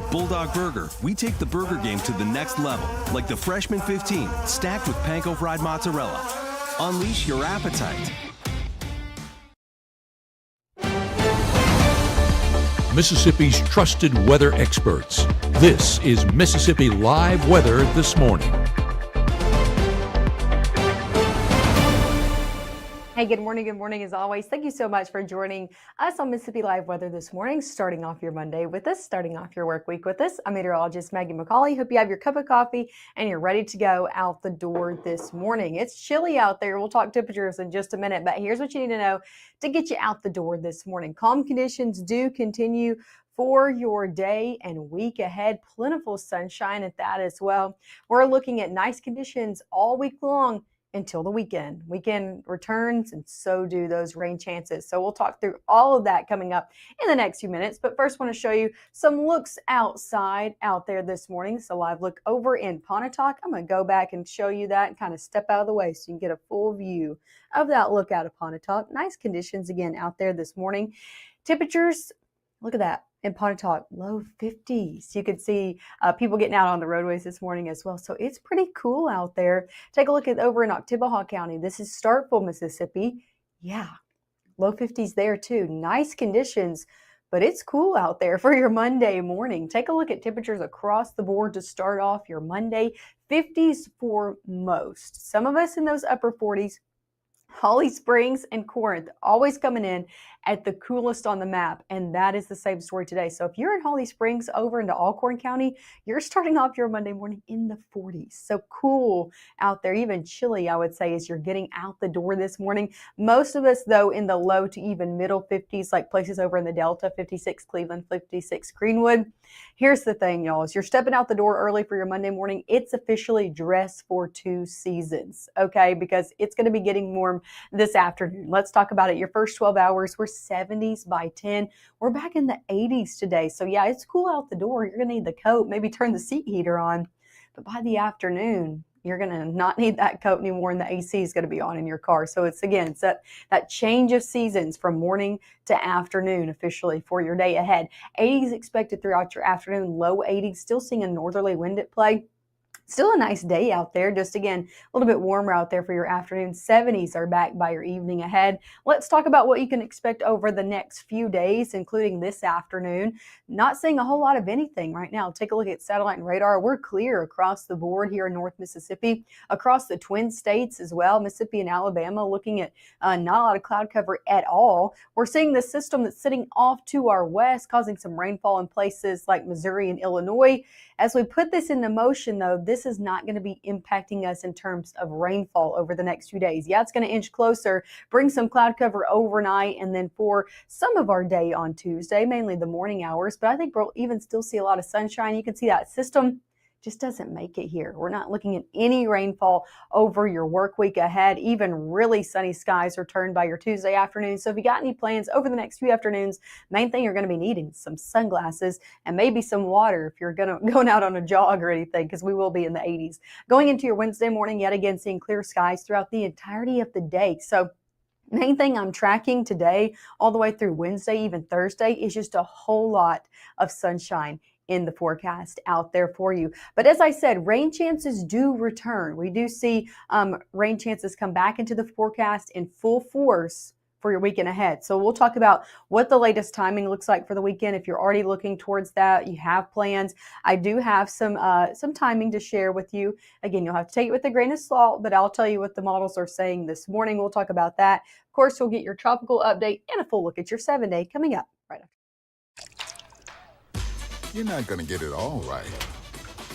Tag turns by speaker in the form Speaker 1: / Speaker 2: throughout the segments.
Speaker 1: At Bulldog Burger, we take the burger game to the next level, like the Freshman 15, stacked with panko fried mozzarella. Unleash your appetite.
Speaker 2: Mississippi's trusted weather experts. This is Mississippi Live Weather This Morning.
Speaker 3: Hey, good morning. Good morning as always. Thank you so much for joining us on Mississippi Live Weather this morning, starting off your Monday with us, starting off your work week with us. I'm meteorologist Maggie McCauley. Hope you have your cup of coffee and you're ready to go out the door this morning. It's chilly out there. We'll talk temperatures in just a minute, but here's what you need to know to get you out the door this morning. Calm conditions do continue for your day and week ahead. Plentiful sunshine at that as well. We're looking at nice conditions all week long until the weekend. Weekend returns, and so do those rain chances. So we'll talk through all of that coming up in the next few minutes. But first, want to show you some looks outside out there this morning. It's a live look over in Pontotoc. I'm going to go back and show you that and kind of step out of the way so you can get a full view of that look out of Pontotoc. Nice conditions again out there this morning. Temperatures, look at that. In Pontotoc, low 50s. You could see people getting out on the roadways this morning as well. So it's pretty cool out there. Take a look at over in Oktibbeha County. This is Starkville, Mississippi. Yeah, low 50s there too. Nice conditions, but it's cool out there for your Monday morning. Take a look at temperatures across the board to start off your Monday. 50s for most. Some of us in those upper 40s. Holly Springs and Corinth always coming in at the coolest on the map, and that is the same story today. So if you're in Holly Springs over into Alcorn County, you're starting off your Monday morning in the 40s. So cool out there, even chilly, I would say, as you're getting out the door this morning. Most of us, though, in the low to even middle 50s, like places over in the Delta, 56 Cleveland, 56 Greenwood. Here's the thing, y'all, as you're stepping out the door early for your Monday morning, it's officially dress for two seasons, okay? Because it's going to be getting warm this afternoon. Let's talk about it. Your first 12 hours were 70s by 10. We're back in the 80s today. So yeah, it's cool out the door. You're going to need the coat, maybe turn the seat heater on. But by the afternoon, you're going to not need that coat anymore, and the AC is going to be on in your car. So it's that change of seasons from morning to afternoon officially for your day ahead. 80s expected throughout your afternoon, low 80s, still seeing a northerly wind at play. Still a nice day out there, just again, a little bit warmer out there for your afternoon. 70s are back by your evening ahead. Let's talk about what you can expect over the next few days, including this afternoon. Not seeing a whole lot of anything right now. Take a look at satellite and radar. We're clear across the board here in North Mississippi, across the Twin States as well, Mississippi and Alabama, looking at not a lot of cloud cover at all. We're seeing the system that's sitting off to our west, causing some rainfall in places like Missouri and Illinois. As we put this into motion, though, this is not going to be impacting us in terms of rainfall over the next few days. Yeah, it's going to inch closer, bring some cloud cover overnight, and then for some of our day on Tuesday, mainly the morning hours, but I think we'll even still see a lot of sunshine. You can see that system just doesn't make it here. We're not looking at any rainfall over your work week ahead. Even really sunny skies are turned by your Tuesday afternoon. So if you got any plans over the next few afternoons, main thing you're going to be needing is some sunglasses and maybe some water if you're going out on a jog or anything, because we will be in the 80s. Going into your Wednesday morning, yet again, seeing clear skies throughout the entirety of the day. So main thing I'm tracking today all the way through Wednesday, even Thursday, is just a whole lot of sunshine in the forecast out there for you. But as I said, rain chances do return. We do see rain chances come back into the forecast in full force for your weekend ahead. So we'll talk about what the latest timing looks like for the weekend. If you're already looking towards that, you have plans. I do have some timing to share with you. Again, you'll have to take it with a grain of salt, but I'll tell you what the models are saying this morning. We'll talk about that. Of course, you'll get your tropical update and a full look at your 7-day coming up right after.
Speaker 4: You're not going to get it all right.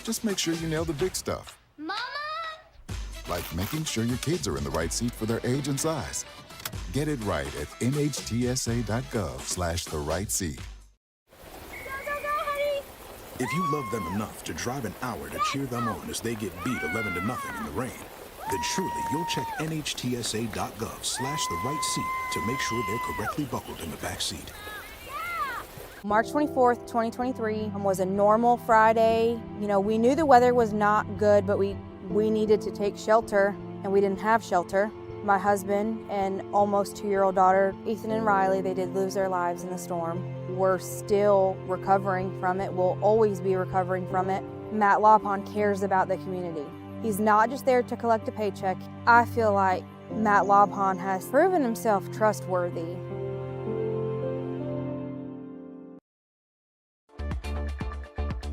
Speaker 4: Just make sure you nail the big stuff.
Speaker 5: Mama!
Speaker 4: Like making sure your kids are in the right seat for their age and size. Get it right at nhtsa.gov/the right seat.
Speaker 5: Go, honey!
Speaker 6: If you love them enough to drive an hour to cheer them on as they get beat 11-0 in the rain, then surely you'll check nhtsa.gov/the right seat to make sure they're correctly buckled in the back seat.
Speaker 7: March 24th, 2023 was a normal Friday. You know, we knew the weather was not good, but we needed to take shelter, and we didn't have shelter. My husband and almost 2-year-old daughter, Ethan and Riley, they did lose their lives in the storm. We're still recovering from it. We'll always be recovering from it. Matt Lawpon cares about the community. He's not just there to collect a paycheck. I feel like Matt Lawpon has proven himself trustworthy.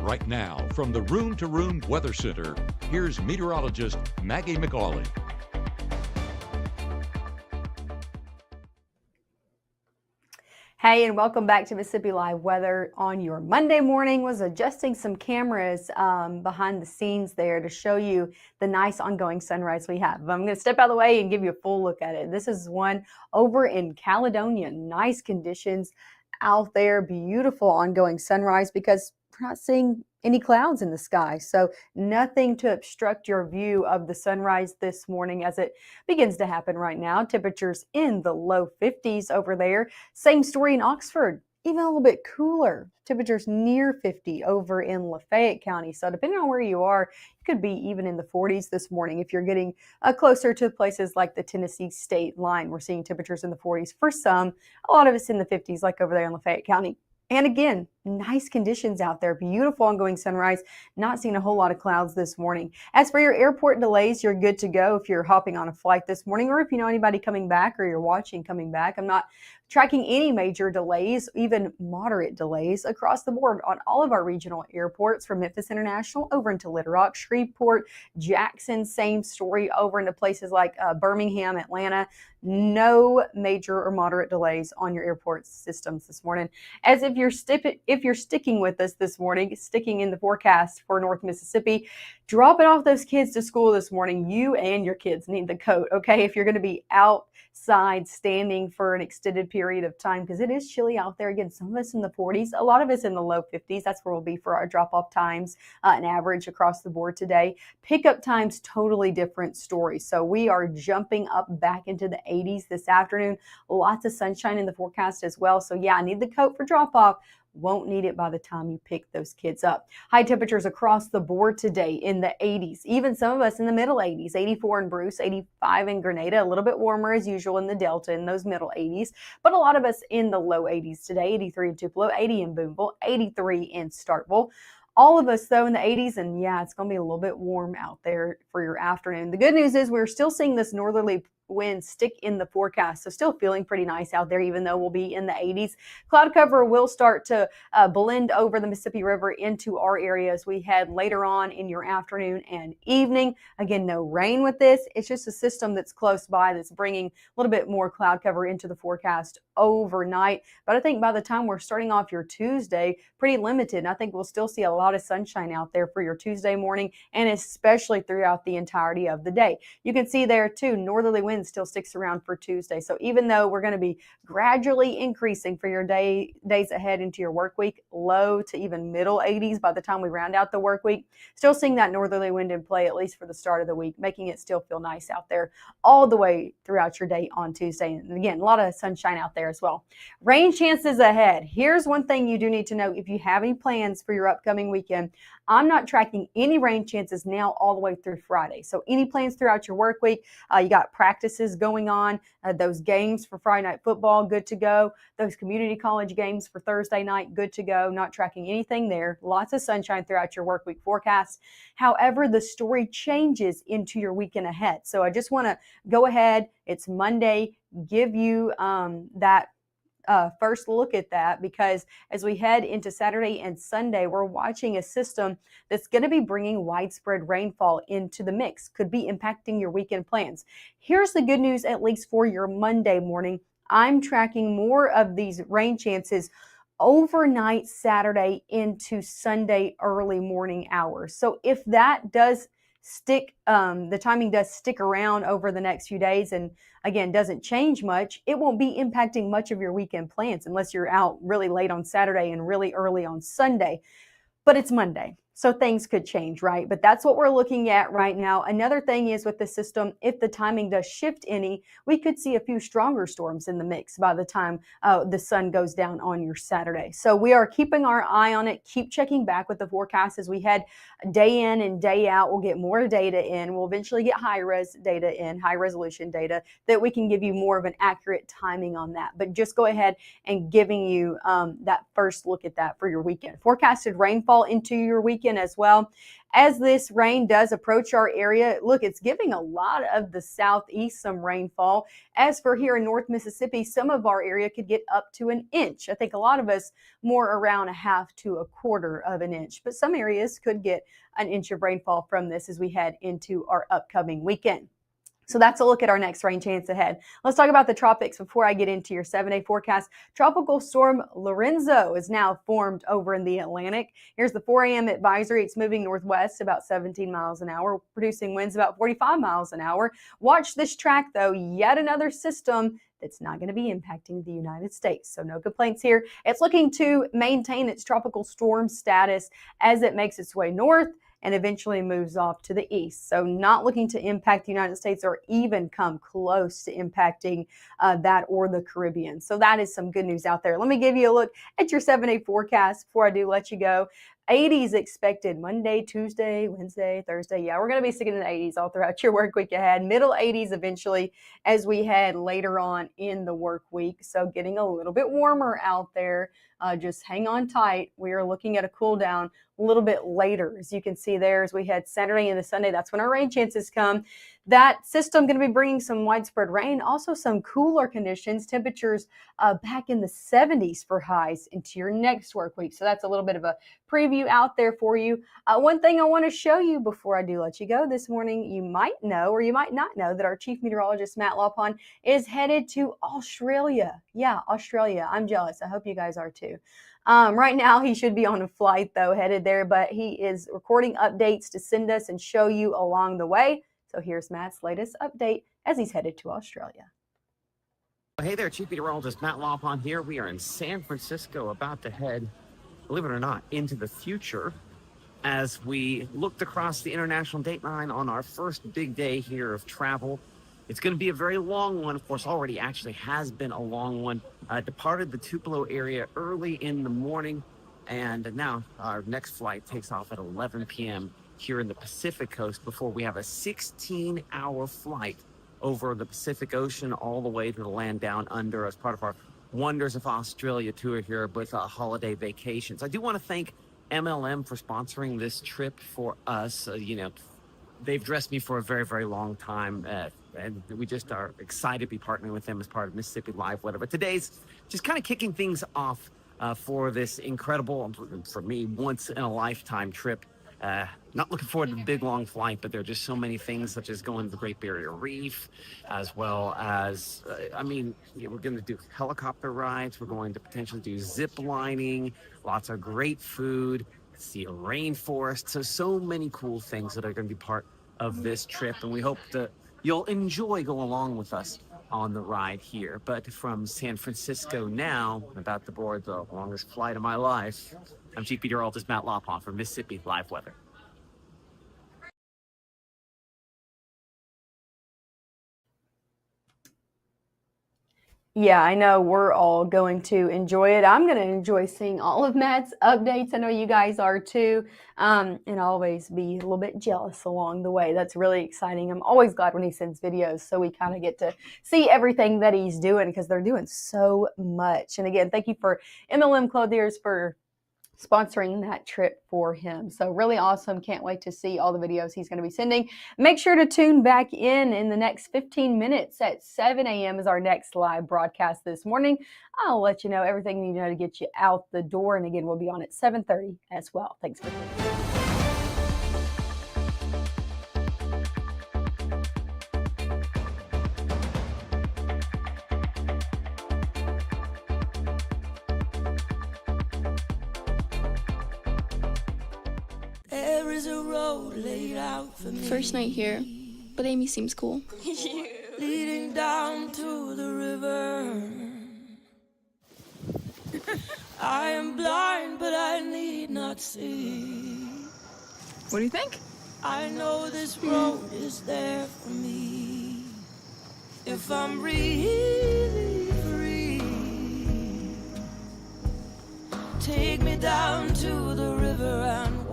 Speaker 2: Right now, from the Room to Room Weather Center, here's meteorologist Maggie McAuley.
Speaker 3: Hey, and welcome back to Mississippi Live Weather on your Monday morning. Was adjusting some cameras behind the scenes there to show you the nice ongoing sunrise we have. I'm going to step out of the way and give you a full look at it. This is one over in Caledonia. Nice conditions out there, beautiful ongoing sunrise because we're not seeing any clouds in the sky. So nothing to obstruct your view of the sunrise this morning as it begins to happen right now. Temperatures in the low 50s over there. Same story in Oxford, even a little bit cooler. Temperatures near 50 over in Lafayette County. So depending on where you are, you could be even in the 40s this morning. If you're getting closer to places like the Tennessee state line, we're seeing temperatures in the 40s for some. A lot of it's in the 50s like over there in Lafayette County. And again, nice conditions out there. Beautiful ongoing sunrise. Not seeing a whole lot of clouds this morning. As for your airport delays, you're good to go if you're hopping on a flight this morning or if you know anybody coming back or you're watching coming back. I'm not tracking any major delays, even moderate delays across the board on all of our regional airports from Memphis International over into Little Rock, Shreveport, Jackson, same story over into places like Birmingham, Atlanta. No major or moderate delays on your airport systems this morning. As if you're sticking with us this morning, sticking in the forecast for North Mississippi, dropping off those kids to school this morning, you and your kids need the coat, okay? If you're going to be outside standing for an extended period of time, because it is chilly out there. Again, some of us in the 40s, a lot of us in the low 50s. That's where we'll be for our drop-off times, an average across the board today. Pickup times, totally different story. So we are jumping up back into the 80s this afternoon. Lots of sunshine in the forecast as well. So yeah, I need the coat for drop-off. Won't need it by the time you pick those kids up. High temperatures across the board today in the 80s. Even some of us in the middle 80s. 84 in Bruce, 85 in Grenada. A little bit warmer as usual in the Delta in those middle 80s. But a lot of us in the low 80s today. 83 in Tupelo, 80 in Boonville, 83 in Starkville. All of us, though, in the 80s, and yeah, it's going to be a little bit warm out there for your afternoon. The good news is we're still seeing this northerly wind stick in the forecast, so still feeling pretty nice out there, even though we'll be in the 80s. Cloud cover will start to blend over the Mississippi River into our area as we head later on in your afternoon and evening. Again, no rain with this. It's just a system that's close by that's bringing a little bit more cloud cover into the forecast overnight. But I think by the time we're starting off your Tuesday, pretty limited. And I think we'll still see a lot of sunshine out there for your Tuesday morning and especially throughout the entirety of the day. You can see there too, northerly wind still sticks around for Tuesday. So even though we're going to be gradually increasing for your days ahead into your work week, low to even middle 80s by the time we round out the work week, still seeing that northerly wind in play at least for the start of the week, making it still feel nice out there all the way throughout your day on Tuesday. And again, a lot of sunshine out there as well. Rain chances ahead. Here's one thing you do need to know if you have any plans for your upcoming weekend. I'm not tracking any rain chances now all the way through Friday. So any plans throughout your work week, you got practices going on, those games for Friday night football, good to go. Those community college games for Thursday night, good to go. Not tracking anything there. Lots of sunshine throughout your work week forecast. However, the story changes into your weekend ahead. So I just want to go ahead. It's Monday. Give you that first look at that, because as we head into Saturday and Sunday, we're watching a system that's going to be bringing widespread rainfall into the mix, could be impacting your weekend plans. Here's the good news, at least for your Monday morning. I'm tracking more of these rain chances overnight Saturday into Sunday early morning hours. So if that does stick, the timing does stick around over the next few days and again doesn't change much, it won't be impacting much of your weekend plans unless you're out really late on Saturday and really early on Sunday. But it's Monday. So things could change, right? But that's what we're looking at right now. Another thing is with the system, if the timing does shift any, we could see a few stronger storms in the mix by the time the sun goes down on your Saturday. So we are keeping our eye on it. Keep checking back with the forecast as we head day in and day out. We'll get more data in. We'll eventually get high-res data in, high-resolution data, that we can give you more of an accurate timing on that. But just go ahead and giving you that first look at that for your weekend. Forecasted rainfall into your weekend as well. As this rain does approach our area, look, it's giving a lot of the southeast some rainfall. As for here in North Mississippi, some of our area could get up to an inch. I think a lot of us more around a half to a quarter of an inch, but some areas could get an inch of rainfall from this as we head into our upcoming weekend. So that's a look at our next rain chance ahead. Let's talk about the tropics before I get into your 7-day forecast. Tropical storm Lorenzo is now formed over in the Atlantic. Here's the 4 a.m. advisory. It's moving northwest about 17 miles an hour, producing winds about 45 miles an hour. Watch this track, though. Yet another system that's not going to be impacting the United States. So no complaints here. It's looking to maintain its tropical storm status as it makes its way north and eventually moves off to the east. So not looking to impact the United States or even come close to impacting that or the Caribbean. So that is some good news out there. Let me give you a look at your 7-day forecast before I do let you go. 80s expected Monday, Tuesday, Wednesday, Thursday. Yeah, we're going to be sticking in the 80s all throughout your work week ahead. Middle 80s eventually as we head later on in the work week. So getting a little bit warmer out there. Just hang on tight. We are looking at a cool down a little bit later. As you can see there, as we head Saturday into Sunday, that's when our rain chances come. That system going to be bringing some widespread rain, also some cooler conditions, temperatures back in the 70s for highs into your next work week. So that's a little bit of a preview out there for you. One thing I want to show you before I do let you go this morning, you might know or you might not know that our chief meteorologist, Matt Lawpon, is headed to Australia. Yeah, Australia. I'm jealous. I hope you guys are too. Right now, he should be on a flight, though, headed there, but he is recording updates to send us and show you along the way. So here's Matt's latest update as he's headed to Australia.
Speaker 8: Hey there, Chief Meteorologist Matt Lawpon here. We are in San Francisco, about to head, believe it or not, into the future as we looked across the international date line on our first big day here of travel. It's going to be a very long one. Of course, already actually has been a long one. Departed the Tupelo area early in the morning, and now our next flight takes off at 11 p.m. here in the Pacific Coast before we have a 16-hour flight over the Pacific Ocean all the way to the land down under as part of our Wonders of Australia tour here with holiday vacations. I do want to thank MLM for sponsoring this trip for us. They've dressed me for a very, very long time, and we just are excited to be partnering with them as part of Mississippi Live Weather. But today's just kind of kicking things off for this incredible, for me, once-in-a-lifetime trip. Not looking forward to the big, long flight, but there are just so many things, such as going to the Great Barrier Reef, as well as, we're going to do helicopter rides. We're going to potentially do zip lining, lots of great food, see a rainforest. So many cool things that are going to be part of this trip, and we hope that you'll enjoy going along with us on the ride here. But from San Francisco now, I'm about to board the longest flight of my life. I'm Chief Meteorologist Matt Lawpon for Mississippi Live Weather.
Speaker 3: Yeah, I know we're all going to enjoy it. I'm going to enjoy seeing all of Matt's updates. I know you guys are too, and always be a little bit jealous along the way. That's really exciting. I'm always glad when he sends videos, so we kind of get to see everything that he's doing because they're doing so much. And again, thank you for MLM Clothiers for sponsoring that trip for him. So really awesome. Can't wait to see all the videos he's going to be sending. Make sure to tune back in the next 15 minutes at 7 a.m. is our next live broadcast this morning. I'll let you know everything you need to know to get you out the door. And again, we'll be on at 7:30 as well. Thanks for listening.
Speaker 9: There is a road laid out for me.
Speaker 5: First night here, but Amy seems cool.
Speaker 9: Leading down to the river. I am blind, but I need not see.
Speaker 10: What do you think?
Speaker 9: I know this road is there for me. If I'm really free, take me down to the river and